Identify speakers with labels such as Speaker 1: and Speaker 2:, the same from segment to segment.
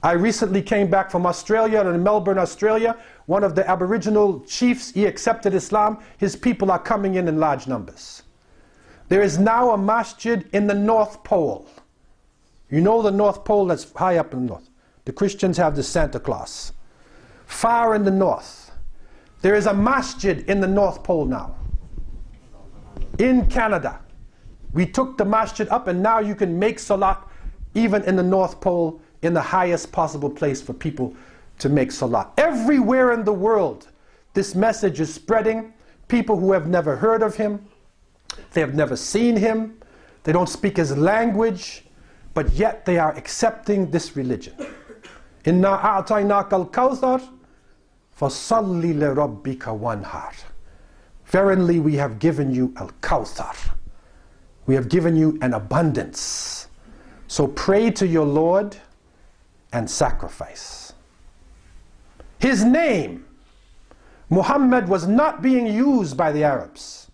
Speaker 1: I recently came back from Australia, in Melbourne, Australia. One of the Aboriginal chiefs, he accepted Islam. His people are coming in large numbers. There is now a masjid in the North Pole. You know the North Pole that's high up in the north. The Christians have the Santa Claus. Far in the north. There is a masjid in the North Pole now. In Canada. We took the masjid up, and now you can make salat even in the North Pole, in the highest possible place for people to make salat. Everywhere in the world, this message is spreading. People who have never heard of him, they have never seen him, they don't speak his language, but yet they are accepting this religion. Inna a'tainaka al-kawthar fasalli li rabbika wanhar. Verily we have given you al-kawthar. We have given you an abundance. So pray to your Lord and sacrifice. His name, Muhammad, was not being used by the Arabs.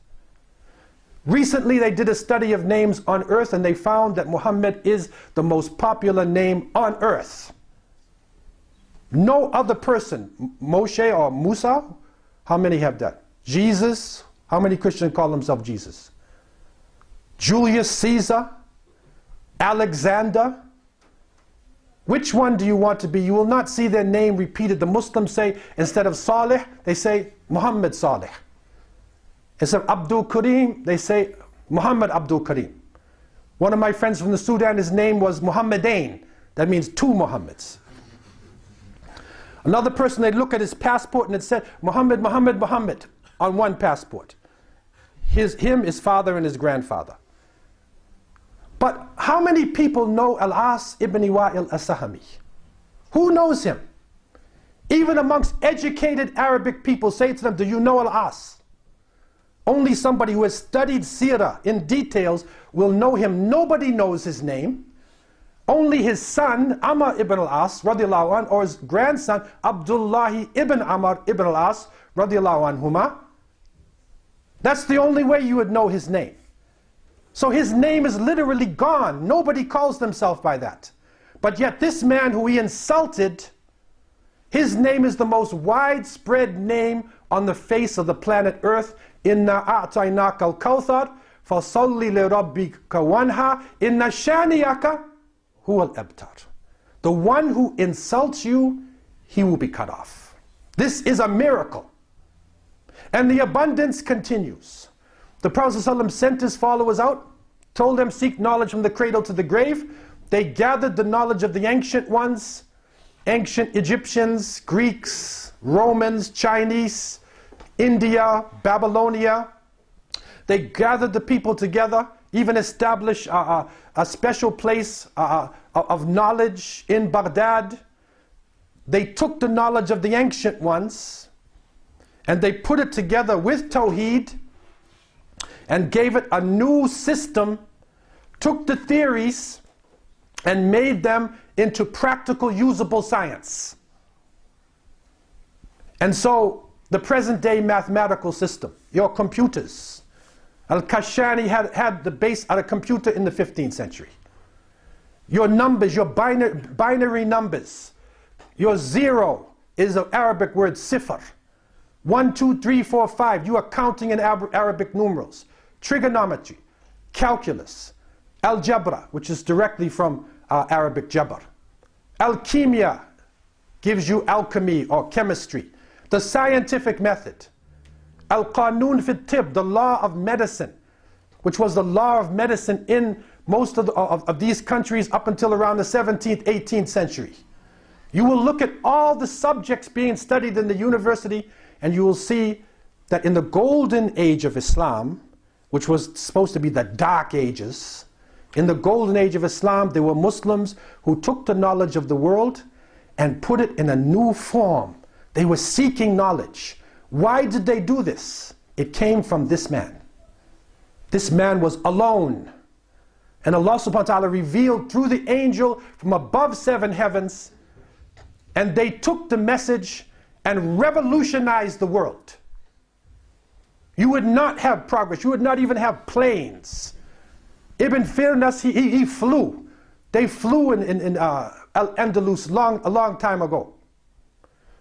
Speaker 1: Recently they did a study of names on earth, and they found that Muhammad is the most popular name on earth. No other person, Moshe or Musa, how many have that? Jesus, how many Christians call themselves Jesus? Julius Caesar, Alexander. Which one do you want to be? You will not see their name repeated. The Muslims say, instead of Salih, they say Muhammad Salih. Instead of Abdul Karim, they say Muhammad Abdul Karim. One of my friends from the Sudan, his name was Muhammadain. That means two Muhammads. Another person, they'd look at his passport and it said Muhammad, Muhammad, Muhammad on one passport. Him, his father, and his grandfather. But how many people know Al-As ibn Wa'il as-Sahmi? Who knows him? Even amongst educated Arabic people, say to them, do you know Al-As? Only somebody who has studied Sirah in details will know him. Nobody knows his name. Only his son, Amr ibn al-As, radiallahu anh, or his grandson, Abdullah ibn Amr ibn al-As, radiallahu anhuma. That's the only way you would know his name. So his name is literally gone. Nobody calls themselves by that. But yet this man who he insulted, his name is the most widespread name on the face of the planet Earth. Inna a'tainaka al-kawthar fasalli li rabbika wanha inna shaniyaka huwa al-abtar. The one who insults you, he will be cut off. This is a miracle. And the abundance continues. The Prophet ﷺ sent his followers out, told them seek knowledge from the cradle to the grave. They gathered the knowledge of the ancient ones, ancient Egyptians, Greeks, Romans, Chinese, India, Babylonia. They gathered the people together, even established a special place of knowledge in Baghdad. They took the knowledge of the ancient ones and they put it together with Tawheed and gave it a new system, took the theories and made them into practical, usable science. And so the present day mathematical system, your computers, Al-Kashani had the base of a computer in the 15th century. Your numbers, your binary numbers, your zero is an Arabic word, sifr. 1, 2, 3, 4, 5, you are counting in Arabic numerals. Trigonometry, calculus, algebra, which is directly from Arabic jabr. Alchemia gives you alchemy or chemistry. The scientific method. Al-Qanun fi tib, the law of medicine, which was the law of medicine in most of these countries up until around the 17th, 18th century. You will look at all the subjects being studied in the university and you will see that in the golden age of Islam, which was supposed to be the dark ages, in the golden age of Islam, there were Muslims who took the knowledge of the world and put it in a new form. They were seeking knowledge. Why did they do this? It came from this man. This man was alone. And Allah subhanahu wa ta'ala revealed through the angel from above 7 heavens, and they took the message and revolutionized the world. You would not have progress. You would not even have planes. Ibn Firnas, he flew. They flew Al-Andalus a long time ago.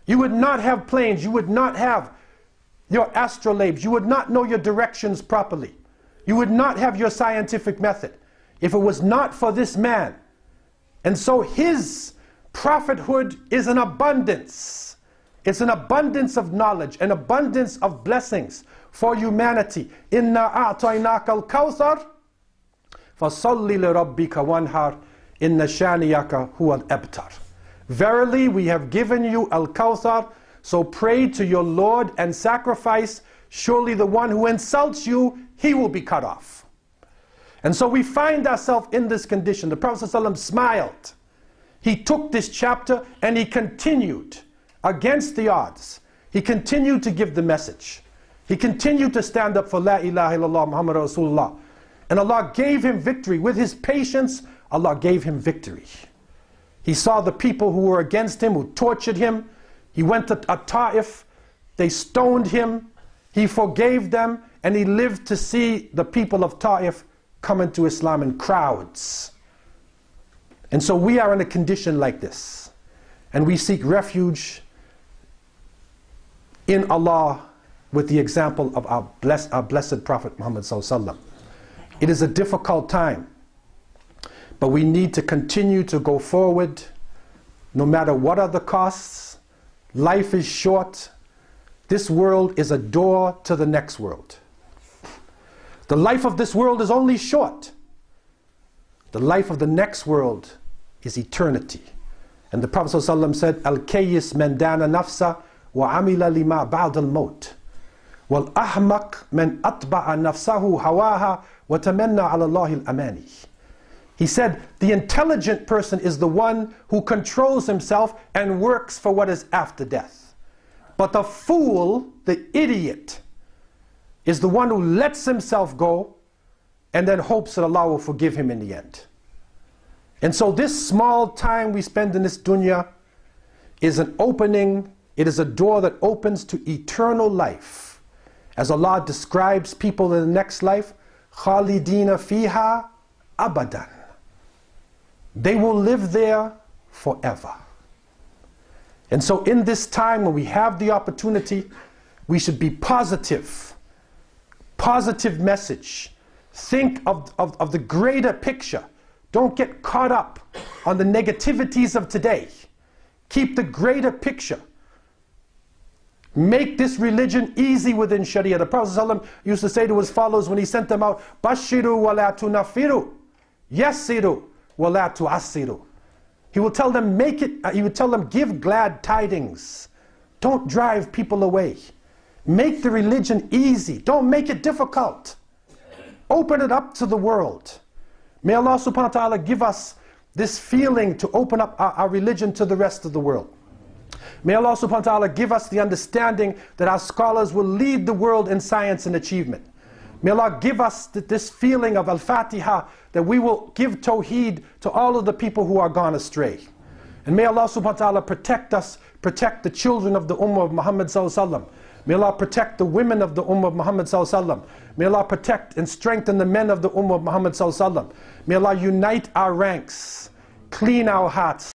Speaker 1: You would not have planes, you would not have your astrolabes, you would not know your directions properly. You would not have your scientific method if it was not for this man. And so his prophethood is an abundance. It's an abundance of knowledge, an abundance of blessings for humanity. Inna a'tainaka al-kawthar fasalli li rabbika wanhar inna shaniyaka huwa al-abtar. Verily we have given you al-kawthar, so pray to your Lord and sacrifice. Surely the one who insults you, he will be cut off. And so we find ourselves in this condition. The Prophet ﷺ smiled. He took this chapter and he continued against the odds. He continued to give the message. He continued to stand up for La ilaha illallah Muhammad Rasulullah. And Allah gave him victory. With his patience, Allah gave him victory. He saw the people who were against him, who tortured him. He went to Ta'if. They stoned him. He forgave them. And he lived to see the people of Ta'if come into Islam in crowds. And so we are in a condition like this. And we seek refuge in Allah with the example of our blessed Prophet Muhammad Sallallahu Alaihi Wasallam. It is a difficult time, but we need to continue to go forward no matter what are the costs. Life is short. This world is a door to the next world. The life of this world is only short. The life of the next world is eternity. And the Prophet ﷺ said, Al-Kayyis man dana nafsa wa amila lima ba'd al-maut. Wal-ahmaq man atba'a nafsahu hawaha wa tamanna ala Allahi al-amani. He said, the intelligent person is the one who controls himself and works for what is after death. But the fool, the idiot, is the one who lets himself go and then hopes that Allah will forgive him in the end. And so this small time we spend in this dunya is an opening, it is a door that opens to eternal life. As Allah describes people in the next life, khalidina fiha abadan. They will live there forever. And so in this time when we have the opportunity, we should be positive. Positive message. Think of the greater picture. Don't get caught up on the negativities of today. Keep the greater picture. Make this religion easy within Sharia. The Prophet ﷺ used to say to his followers when he sent them out, Bashiru wa la tunafiru, yassiru wa la tu'assiru. He will tell them, he would tell them, give glad tidings. Don't drive people away. Make the religion easy. Don't make it difficult. Open it up to the world. May Allah subhanahu wa ta'ala give us this feeling to open up our religion to the rest of the world. May Allah subhanahu wa ta'ala give us the understanding that our scholars will lead the world in science and achievement. May Allah give us this feeling of Al-Fatiha, that we will give Tawheed to all of the people who are gone astray. And may Allah subhanahu wa ta'ala protect us, protect the children of the Ummah of Muhammad sallallahu alaihi wasallam. May Allah protect the women of the Ummah of Muhammad sallallahu alaihi wasallam. May Allah protect and strengthen the men of the Ummah of Muhammad sallallahu alaihi wasallam. May Allah unite our ranks, clean our hearts.